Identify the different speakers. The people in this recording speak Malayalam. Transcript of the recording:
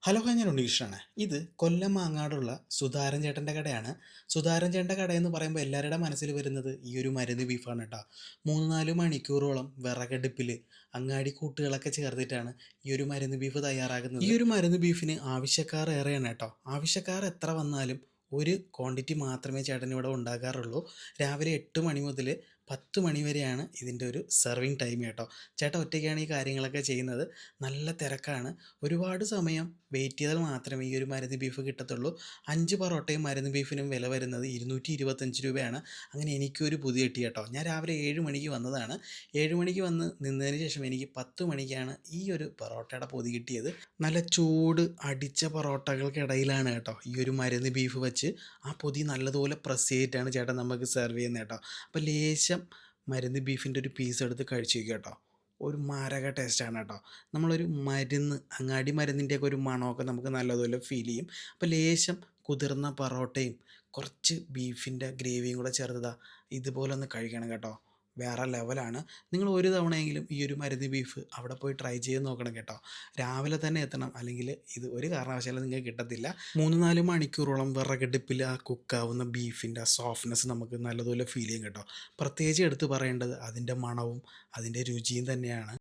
Speaker 1: ഹലോ, ഞാൻ ഉണ്ണികൃഷ്ണനാണ്. ഇത് കൊല്ലം മാങ്ങാടുള്ള സുധാരൻ ചേട്ടൻ്റെ കടയാണ്. സുധാരൻ ചേട്ടൻ്റെ കടയെന്ന് പറയുമ്പോൾ എല്ലാവരുടെ മനസ്സിൽ വരുന്നത് ഈ ഒരു മരുന്ന് ബീഫാണ് കേട്ടോ. 3-4 മണിക്കൂറോളം വിറകടുപ്പിൽ അങ്ങാടി കൂട്ടുകളൊക്കെ ചേർത്തിട്ടാണ് ഈ ഒരു മരുന്ന് ബീഫ് തയ്യാറാകുന്നത്. ഈ ഒരു മരുന്ന് ബീഫിന് ആവശ്യക്കാർ ഏറെയാണ് കേട്ടോ. ആവശ്യക്കാർ എത്ര വന്നാലും ഒരു ക്വാണ്ടിറ്റി മാത്രമേ ചേട്ടൻ ഇവിടെ ഉണ്ടാക്കാറുള്ളൂ. രാവിലെ 8 മണി മുതൽ 10 മണി വരെയാണ് ഇതിൻ്റെ ഒരു സെർവിങ് ടൈം കേട്ടോ. ചേട്ടൻ ഒറ്റയ്ക്കാണ് ഈ കാര്യങ്ങളൊക്കെ ചെയ്യുന്നത്. നല്ല തിരക്കാണ്. ഒരുപാട് സമയം വെയിറ്റ് ചെയ്താൽ മാത്രമേ ഈ ഒരു മരുന്ന് ബീഫ് കിട്ടത്തുള്ളൂ. 5 പൊറോട്ടയും മരുന്ന് ബീഫിനും വില വരുന്നത് 225 രൂപയാണ്. അങ്ങനെ എനിക്കൊരു പുതിയ കിട്ടി കേട്ടോ. ഞാൻ രാവിലെ 7 മണിക്ക് വന്നതാണ്. 7 മണിക്ക് വന്ന് നിന്നതിന് ശേഷം എനിക്ക് 10 മണിക്കാണ് ഈ ഒരു പൊറോട്ടയുടെ പൊതി കിട്ടിയത്. നല്ല ചൂട് അടിച്ച പൊറോട്ടകൾക്കിടയിലാണ് കേട്ടോ ഈ ഒരു മരുന്ന് ബീഫ് വെച്ച് ആ പൊതി നല്ലതുപോലെ പ്രസ് ചെയ്തിട്ടാണ് ചേട്ടൻ നമുക്ക് സെർവ് ചെയ്യുന്നത് കേട്ടോ. അപ്പോൾ ലേശം മരുന്ന് ബീഫിൻ്റെ ഒരു പീസ് എടുത്ത് കഴിച്ച് നോക്കുക കേട്ടോ. ഒരു മാരക ടേസ്റ്റാണ് കേട്ടോ. നമ്മളൊരു മരുന്ന് അങ്ങാടി മരുന്നിൻ്റെയൊക്കെ ഒരു മണമൊക്കെ നമുക്ക് നല്ലതുപോലെ ഫീൽ ചെയ്യും. അപ്പോൾ ലേശം കുതിർന്ന പൊറോട്ടയും കുറച്ച് ബീഫിൻ്റെ ഗ്രേവിയും കൂടെ ചേർത്തതാ ഇതുപോലെ ഒന്ന് കഴിക്കണം കേട്ടോ. വേറെ ലെവലാണ്. നിങ്ങൾ ഒരു തവണയെങ്കിലും ഈ ഒരു മരുന്ന് ബീഫ് അവിടെ പോയി ട്രൈ ചെയ്ത് നോക്കണം കേട്ടോ. രാവിലെ തന്നെ എത്തണം, അല്ലെങ്കിൽ ഇത് ഒരു കാരണവശാലും നിങ്ങൾക്ക് കിട്ടത്തില്ല. 3-4 മണിക്കൂറോളം വിറകടുപ്പിൽ ആ കുക്കാവുന്ന ബീഫിൻ്റെ ആ സോഫ്റ്റ്നെസ് നമുക്ക് നല്ലതുപോലെ ഫീൽ ചെയ്യും കേട്ടോ. പ്രത്യേകിച്ച് എടുത്ത് പറയേണ്ടത് അതിൻ്റെ മണവും അതിൻ്റെ രുചിയും തന്നെയാണ്.